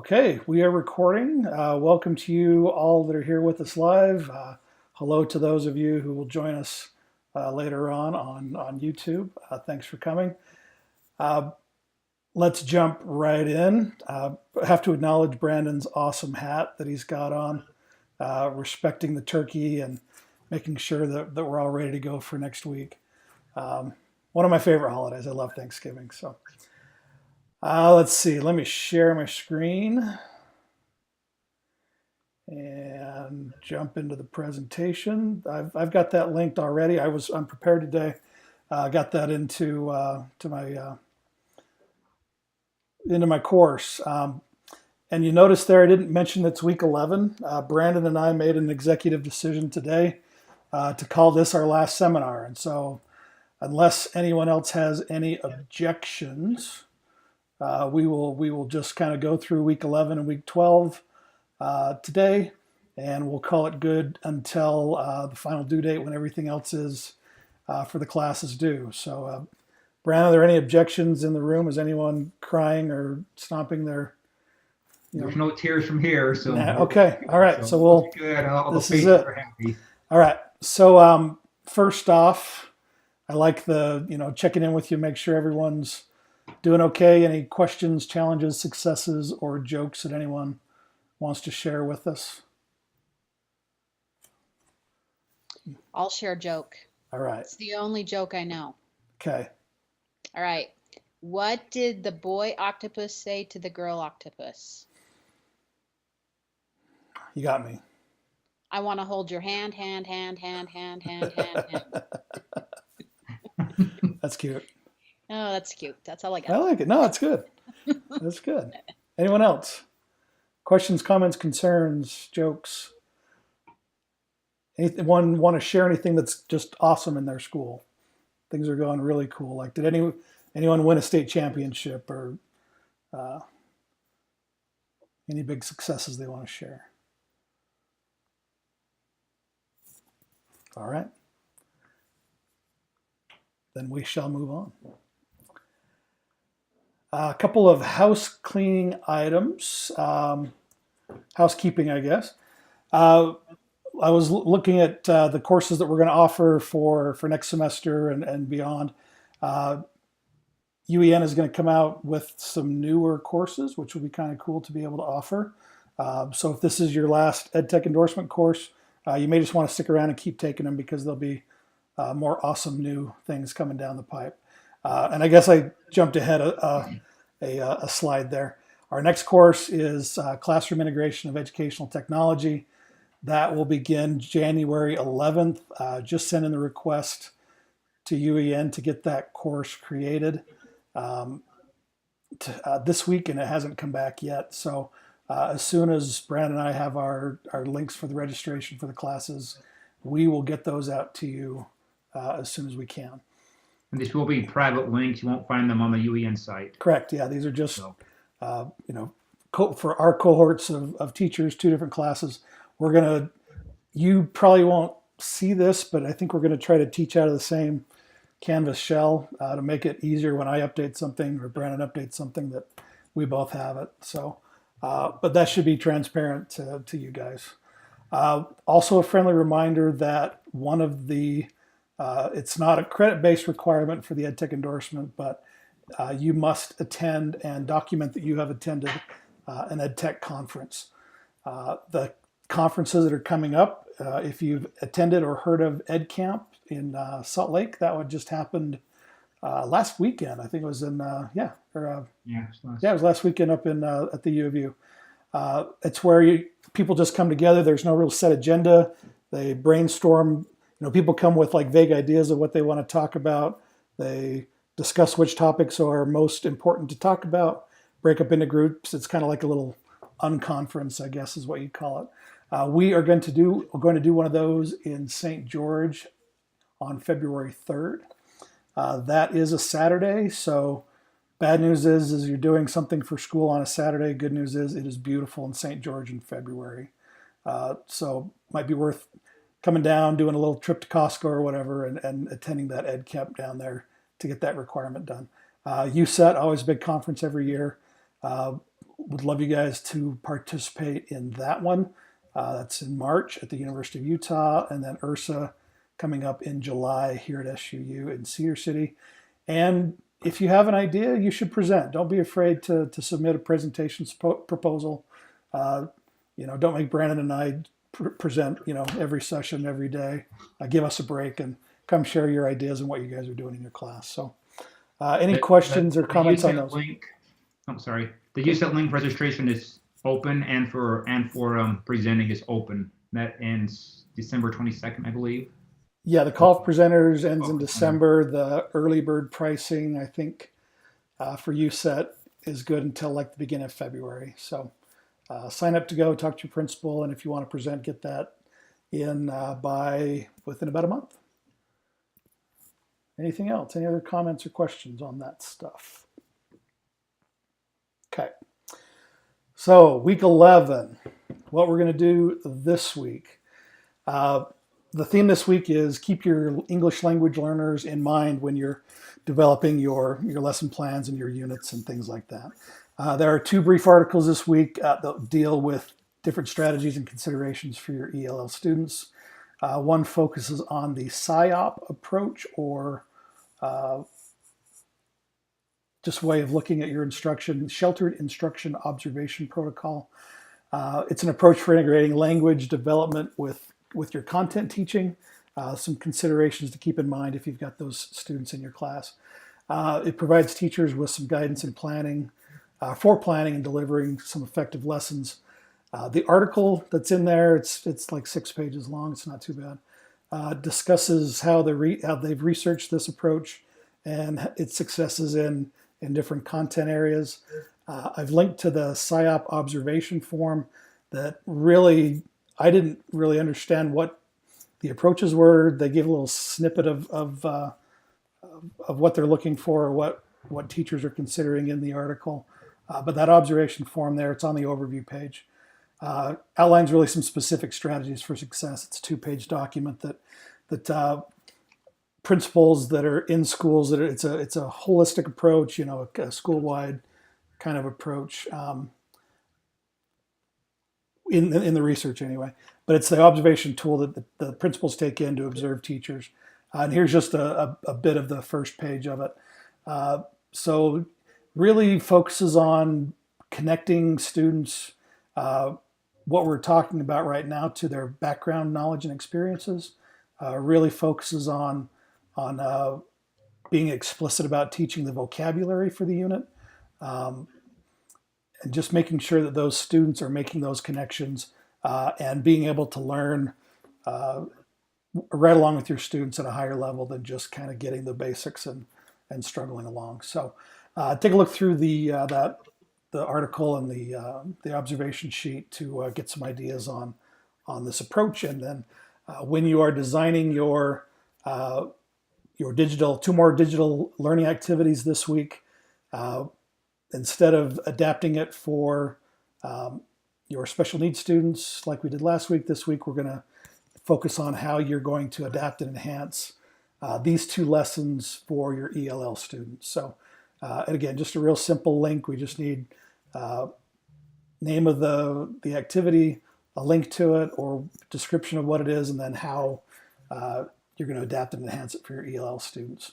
Okay, we are recording. Welcome to you all that are here with us live. Hello to those of you who will join us later on YouTube. Thanks for coming. Uh, let's jump right in. I have to acknowledge Brandon's awesome hat that he's got on, respecting the turkey and making sure that we're all ready to go for next week. One of my favorite holidays. I love Thanksgiving. So let's see. Let me share my screen and jump into the presentation. I've got that linked already. I'm prepared today. Got that into my course. And you notice there I didn't mention it's week 11. Brandon and I made an executive decision today to call this our last seminar. And so unless anyone else has any objections, we will just kind of go through week 11 and week 12 today, and we'll call it good until the final due date when everything else is for the classes due. So, Brandon, are there any objections in the room? Is anyone crying or stomping their? There's no tears from here, so okay, all right. So we'll. Good. All this the is it. are happy. All right. So first off, I like checking in with you, make sure everyone's doing okay. Any questions, challenges, successes, or jokes that anyone wants to share with us? I'll share a joke. All right. It's the only joke I know. Okay. All right. What did the boy octopus say to the girl octopus? You got me. I want to hold your hand, hand, hand, hand, hand, hand, hand, hand. That's cute. Oh, that's cute. That's all I got. I like it. No, that's good. That's good. Anyone else? Questions, comments, concerns, jokes? Anyone want to share anything that's just awesome in their school? Things are going really cool. Like, did anyone win a state championship or any big successes they want to share? All right. Then we shall move on. A couple of house cleaning items, housekeeping, I guess. I was looking at the courses that we're going to offer for next semester and beyond. UEN is going to come out with some newer courses, which will be kind of cool to be able to offer. So if this is your last EdTech endorsement course, you may just want to stick around and keep taking them because there'll be more awesome new things coming down the pipe. And I guess I jumped ahead a slide there. Our next course is Classroom Integration of Educational Technology. That will begin January 11th. Just send in the request to UEN to get that course created this week, and it hasn't come back yet. So as soon as Brandon and I have our links for the registration for the classes, we will get those out to you as soon as we can. And these will be private links. You won't find them on the UEN site. Correct. Yeah, these are just for our cohorts of teachers, 2 different classes. You probably won't see this, but I think we're going to try to teach out of the same Canvas shell to make it easier when I update something or Brandon updates something that we both have it. So, but that should be transparent to you guys. Also, a friendly reminder that one of the it's not a credit-based requirement for the EdTech endorsement, but you must attend and document that you have attended an EdTech conference. The conferences that are coming up, if you've attended or heard of EdCamp in Salt Lake, that one just happened last weekend. I think it was in it was last weekend up in at the U of U. It's where people just come together. There's no real set agenda. They brainstorm. People come with like vague ideas of what they want to talk about. They discuss which topics are most important to talk about, break up into groups. It's kind of like a little unconference, I guess is what you'd call it. We're going to do one of those in St. George on February 3rd. That is a Saturday, so bad news is you're doing something for school on a Saturday. Good news is it is beautiful in St. George in February. So might be worth coming down, doing a little trip to Costco or whatever, and attending that Ed Camp down there to get that requirement done. USET, always a big conference every year. would love you guys to participate in that one. That's in March at the University of Utah, and then URSA coming up in July here at SUU in Cedar City. And if you have an idea, you should present. Don't be afraid to submit a presentation proposal. Don't make Brandon and I present, every session, every day. Give us a break and come share your ideas and what you guys are doing in your class. So any questions or comments on those? I'm sorry. The USET link registration is open, and for presenting is open. That ends December 22nd, I believe. Yeah, the call for presenters ends in December. The early bird pricing, I think, for USET is good until like the beginning of February. So sign up to go, talk to your principal, and if you want to present, get that in within about a month. Anything else? Any other comments or questions on that stuff? Okay. So week 11, what we're going to do this week. The theme this week is keep your English language learners in mind when you're developing your lesson plans and your units and things like that. There are 2 brief articles this week that deal with different strategies and considerations for your ELL students. One focuses on the SIOP approach, or just way of looking at your instruction, Sheltered Instruction Observation Protocol. It's an approach for integrating language development with your content teaching. Some considerations to keep in mind if you've got those students in your class. It provides teachers with some guidance and planning, for planning and delivering some effective lessons. The article that's in there, it's like 6 pages long. It's not too bad. Discusses how they've researched this approach and its successes in different content areas. I've linked to the SIOP observation form that really, I didn't really understand what the approaches were. They give a little snippet of what they're looking for, or what teachers are considering in the article. But that observation form there, it's on the overview page. Outlines really some specific strategies for success. It's a 2-page document that principals that are in schools, it's a holistic approach, a school-wide kind of approach. In the research anyway, but it's the observation tool that the principals take in to observe teachers. And here's just a bit of the first page of it. So really focuses on connecting students, what we're talking about right now, to their background knowledge and experiences. Really focuses on being explicit about teaching the vocabulary for the unit. And just making sure that those students are making those connections and being able to learn right along with your students at a higher level than just kind of getting the basics and struggling along. So take a look through the article and the observation sheet to get some ideas on this approach. And then when you are designing your 2 more digital learning activities this week, instead of adapting it for your special needs students like we did last week, this week we're going to focus on how you're going to adapt and enhance these 2 lessons for your ELL students. So, and again, just a real simple link. We just need name of the activity, a link to it, or description of what it is, and then how you're going to adapt and enhance it for your ELL students.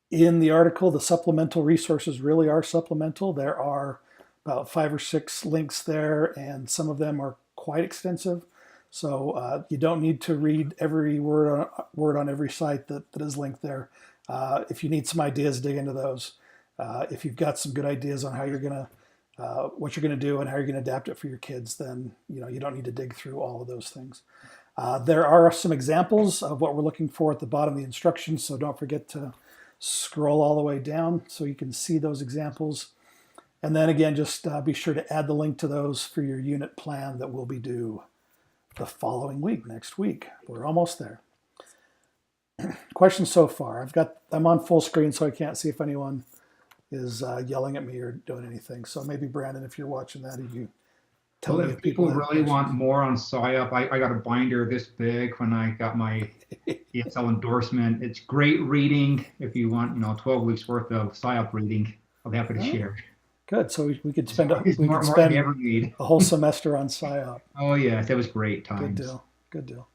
In the article, the supplemental resources really are supplemental. There are about 5 or 6 links there, and some of them are quite extensive. So you don't need to read every word on every site that is linked there. If you need some ideas, dig into those. If you've got some good ideas on how you're gonna, what you're gonna do and how you're gonna adapt it for your kids, then you don't need to dig through all of those things. There are some examples of what we're looking for at the bottom of the instructions, so don't forget to scroll all the way down so you can see those examples. And then again, just be sure to add the link to those for your unit plan that will be due the following week, next week. We're almost there. Questions so far? I'm on full screen, so I can't see if anyone is yelling at me or doing anything. So maybe Brandon, if you're watching that, you tell me if people really want more on SIOP, I got a binder this big when I got my ESL endorsement. It's great reading. If you want, 12 weeks worth of SIOP reading, I'll be happy to share. Good. So we could It's we more, could more than you spend ever need. a whole semester on PSYOP. Oh yes, that was great Good times. deal. Good deal.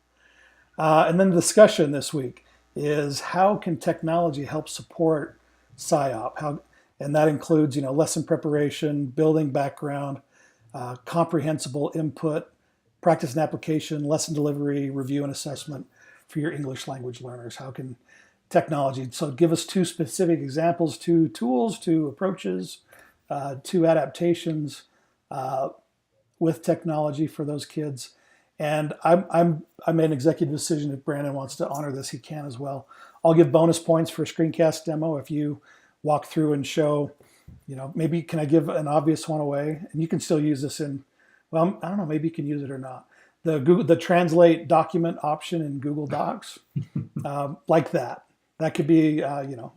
And then the discussion this week is how can technology help support PSYOP? And that includes, lesson preparation, building background, comprehensible input, practice and application, lesson delivery, review and assessment for your English language learners. How can technology? So give us two specific examples, two tools, two approaches, two adaptations with technology for those kids. And I made an executive decision. If Brandon wants to honor this, he can as well. I'll give bonus points for a screencast demo if you walk through and show, maybe can I give an obvious one away? And you can still use this in, well, I don't know, maybe you can use it or not. The translate document option in Google Docs, like that. That could be, an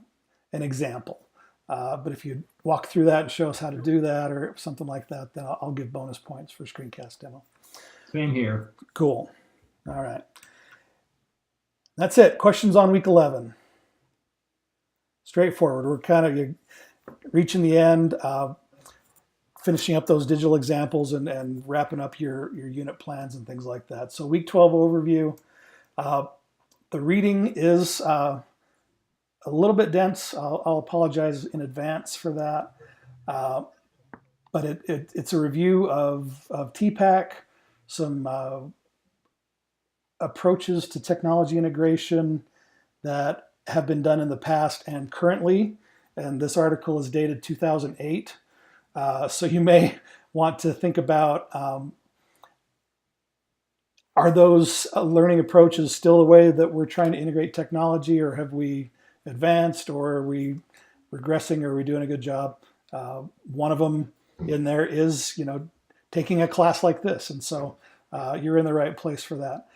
example. But if you walk through that and show us how to do that or something like that, then I'll give bonus points for screencast demo. Same here. Cool. All right. That's it. Questions on week 11. Straightforward. We're kind of reaching the end, finishing up those digital examples and wrapping up your unit plans and things like that. So week 12 overview. The reading is a little bit dense. I'll apologize in advance for that. But it's a review of TPACK, some approaches to technology integration that have been done in the past and currently. And this article is dated 2008. So you may want to think about, are those learning approaches still the way that we're trying to integrate technology, or have we advanced, or are we regressing, or are we doing a good job? One of them in there is, taking a class like this. And so you're in the right place for that.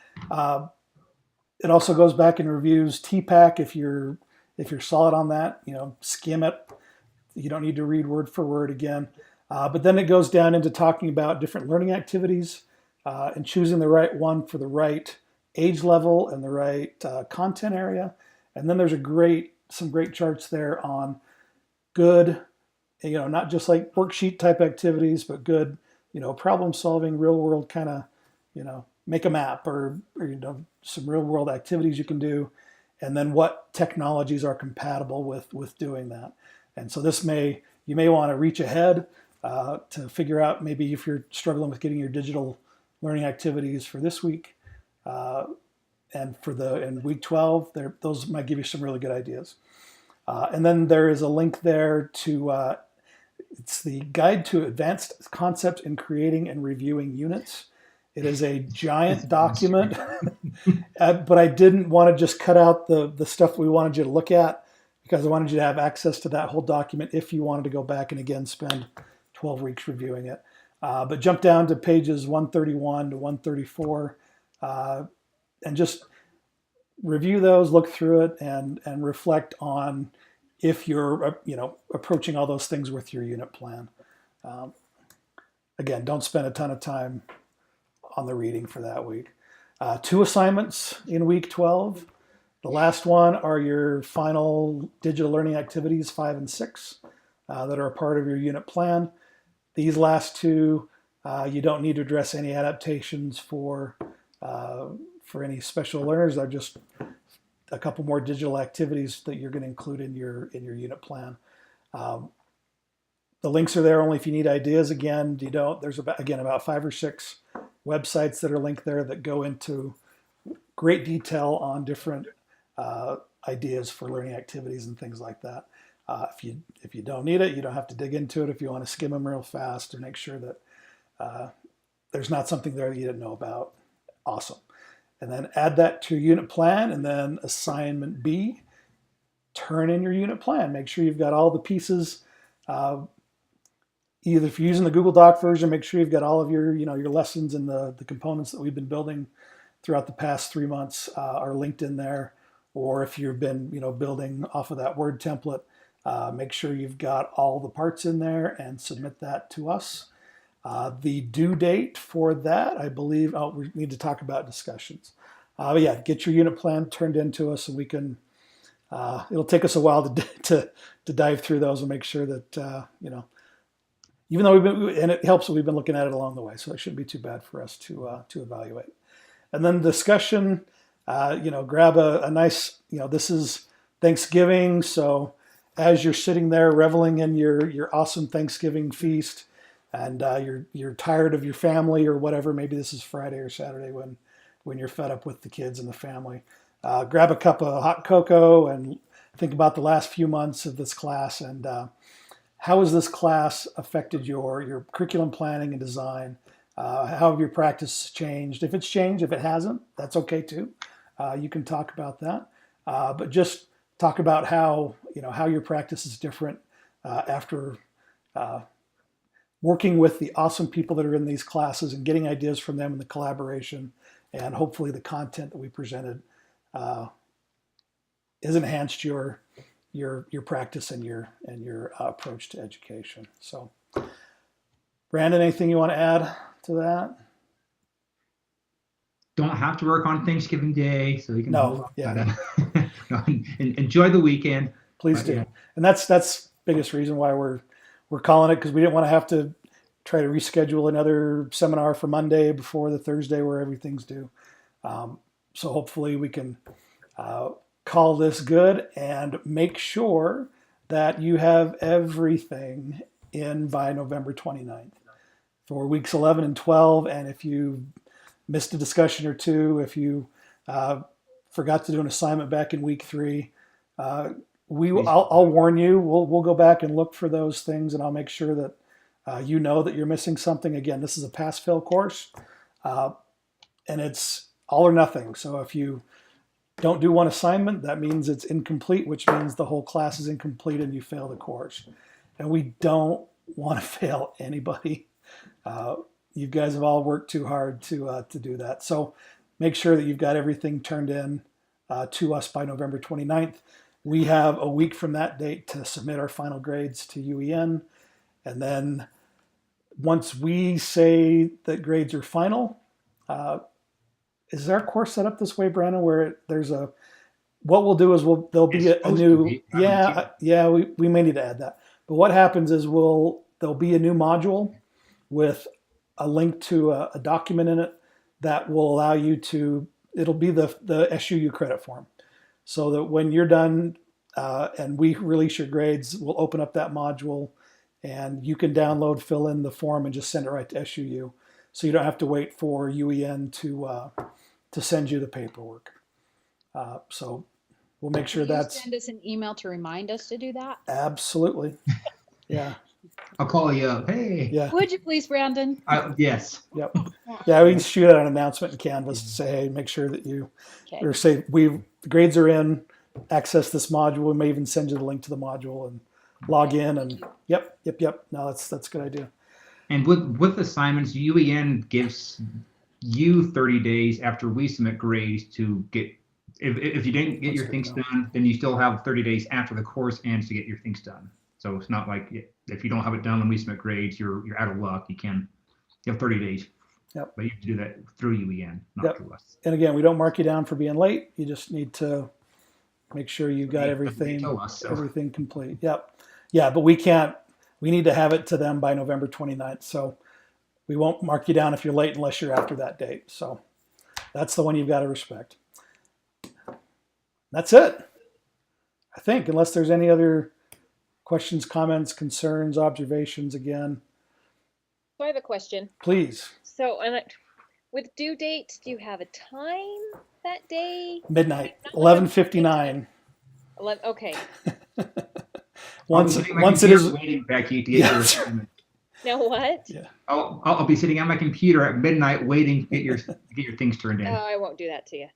It also goes back and reviews TPACK. If you're solid on that, skim it. You don't need to read word for word again. But then it goes down into talking about different learning activities and choosing the right one for the right age level and the right content area. And then there's some great charts there on good, not just like worksheet type activities, but good, problem solving, real world kind of, make a map or some real world activities you can do. And then what technologies are compatible with doing that. And so you may want to reach ahead to figure out maybe if you're struggling with getting your digital learning activities for this week. And in week 12, those might give you some really good ideas. And then there is a link there to, it's the Guide to Advanced Concept in Creating and Reviewing Units. It is a giant document, but I didn't want to just cut out the stuff we wanted you to look at, because I wanted you to have access to that whole document if you wanted to go back and again spend 12 weeks reviewing it. But jump down to pages 131 to 134 and just review those, look through it, and reflect on if you're approaching all those things with your unit plan. Again, don't spend a ton of time on the reading for that week. 2 assignments in week 12. The last one are your final digital learning activities 5 and 6 that are a part of your unit plan. These last 2, you don't need to address any adaptations for any special learners. They're just a couple more digital activities that you're going to include in your unit plan. The links are there only if you need ideas. Again, there's about 5 or 6 websites that are linked there that go into great detail on different ideas for learning activities and things like that. If you don't need it, you don't have to dig into it. If you want to skim them real fast to make sure that there's not something there that you didn't know about, awesome. And then add that to your unit plan. And then assignment B, turn in your unit plan. Make sure you've got all the pieces. Either if you're using the Google Doc version, make sure you've got all of your lessons and the components that we've been building throughout the past 3 months are linked in there. Or if you've been building off of that Word template, make sure you've got all the parts in there and submit that to us. The due date for that, I believe, we need to talk about discussions. But yeah, get your unit plan turned into us, and we can. It'll take us a while to dive through those and make sure that even though and it helps that we've been looking at it along the way, so it shouldn't be too bad for us to evaluate. And then discussion, grab a nice, this is Thanksgiving, so as you're sitting there reveling in your awesome Thanksgiving feast, and you're tired of your family or whatever, maybe this is Friday or Saturday when you're fed up with the kids and the family, grab a cup of hot cocoa and think about the last few months of this class and how has this class affected your curriculum planning and design? How have your practice changed? If it's changed, if it hasn't, that's okay too. You can talk about that, but just talk about how your practice is different after working with the awesome people that are in these classes and getting ideas from them and the collaboration, and hopefully the content that we presented has enhanced your practice and your approach to education. So, Brandon, anything you want to add to that? Don't have to work on Thanksgiving Day, so you can No, enjoy the weekend. Please do. Yeah. And that's biggest reason why we're calling it, because we didn't want to have to try to reschedule another seminar for Monday before the Thursday where everything's due. So hopefully we can call this good and make sure that you have everything in by November 29th for weeks 11 and 12. And if you missed a discussion or two, if you forgot to do an assignment back in week 3, I'll warn you. We'll go back and look for those things, and I'll make sure that you know that you're missing something. Again, this is a pass-fail course, and it's all or nothing. So if you don't do one assignment, that means it's incomplete, which means the whole class is incomplete and you fail the course. And we don't want to fail anybody. You guys have all worked too hard to do that. So make sure that you've got everything turned in to us by November 29th. We have a week from that date to submit our final grades to UEN. And then once we say that grades are final, is our course set up this way, Brandon, where what we'll do is there'll be a new, we may need to add that. But what happens is there'll be a new module with a link to a document in it that will allow you it'll be the SUU credit form. So that when you're done and we release your grades, we'll open up that module and you can download, fill in the form and just send it right to SUU. So you don't have to wait for UEN to send you the paperwork. So we'll make sure that's... Send us an email to remind us to do that? Absolutely. Yeah. I'll call you up. Hey. Yeah. Would you please, Brandon? Yes. Yep. Yeah, we can shoot out an announcement in Canvas to say, hey, make sure that you, or say, the grades are in, access this module. We may even send you the link to the module and log in and yep. No, that's a good idea. And with assignments, UEN gives you 30 days after we submit grades to get, if you didn't get your things done, then you still have 30 days after the course ends to get your things done. So it's not like if you don't have it done when we submit grades, you're out of luck. You have 30 days. Yep. But you have to do that through UEN, not through us. And again, we don't mark you down for being late. You just need to make sure you've got everything complete. Yep. Yeah, but we need to have it to them by November 29th. So we won't mark you down if you're late unless you're after that date. So that's the one you've got to respect. That's it, I think, unless there's any other questions, comments, concerns, observations again. So I have a question. Please. So with due dates, do you have a time that day? Midnight, 11:59. Okay. once it is waiting, Becky, to get your assignment. Now what? Yeah. I'll be sitting on my computer at midnight waiting to get your things turned in. Oh, I won't do that to you.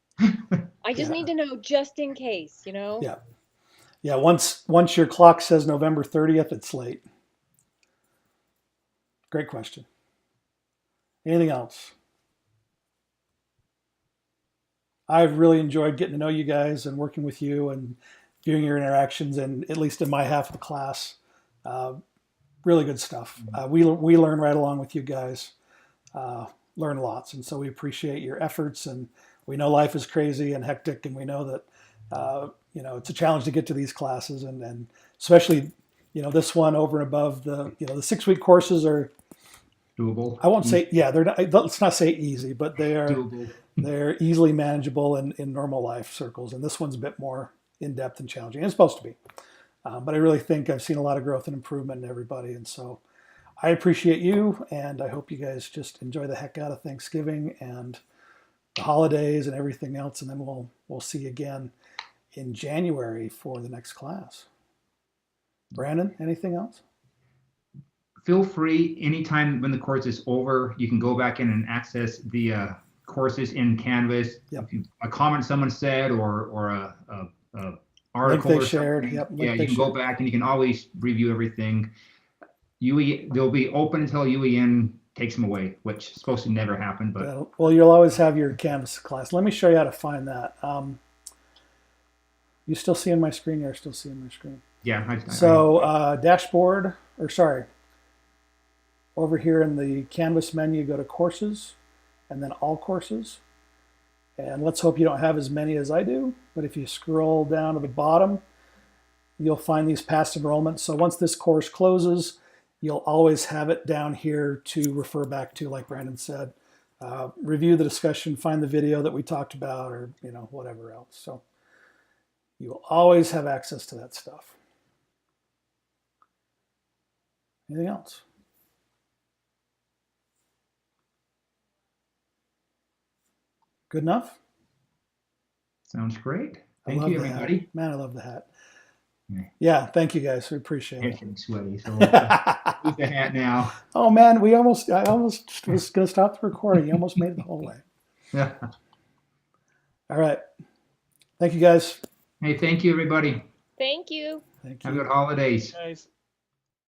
I just need to know just in case, Yeah. Yeah, once your clock says November 30th, it's late. Great question. Anything else? I've really enjoyed getting to know you guys and working with you and viewing your interactions, and at least in my half of the class. Really good stuff. We learn right along with you guys, learn lots. And so we appreciate your efforts, and we know life is crazy and hectic, and we know that it's a challenge to get to these classes, and especially this one over and above the 6-week courses are, Doable. I won't say, yeah, they're not, let's not say easy, but Doable. they're easily manageable in normal life circles. And this one's a bit more in depth and challenging. It's supposed to be. But I really think I've seen a lot of growth and improvement in everybody. And so I appreciate you, and I hope you guys just enjoy the heck out of Thanksgiving and the holidays and everything else. And then we'll see you again in January for the next class. Brandon, anything else? Feel free anytime when the course is over, you can go back in and access the courses in Canvas. Yep. If a comment someone said or a article they or shared, something, yep, link yeah, they you can go shared. back and you can always review everything. They'll be open until UEN takes them away, which is supposed to never happen, but Well, you'll always have your Canvas class. Let me show you how to find that. You still seeing my screen? You're still seeing my screen. yeah. So dashboard, or sorry, over here in the Canvas menu, go to courses and then all courses. And let's hope you don't have as many as I do, but if you scroll down to the bottom, you'll find these past enrollments. So once this course closes, you'll always have it down here to refer back to, like Brandon said. Review the discussion, find the video that we talked about, or whatever else. So you will always have access to that stuff. Anything else? Good enough? Sounds great. I Thank love you, the everybody. hat. Man, I love the hat. Yeah. Yeah, thank you guys. We appreciate It's it. getting sweaty, so use the hat now. Oh man, I almost was gonna stop the recording. You almost made it the whole way. Yeah. All right. Thank you guys. Hey, thank you, everybody. Thank you. Thank Have you. good holidays. Guys.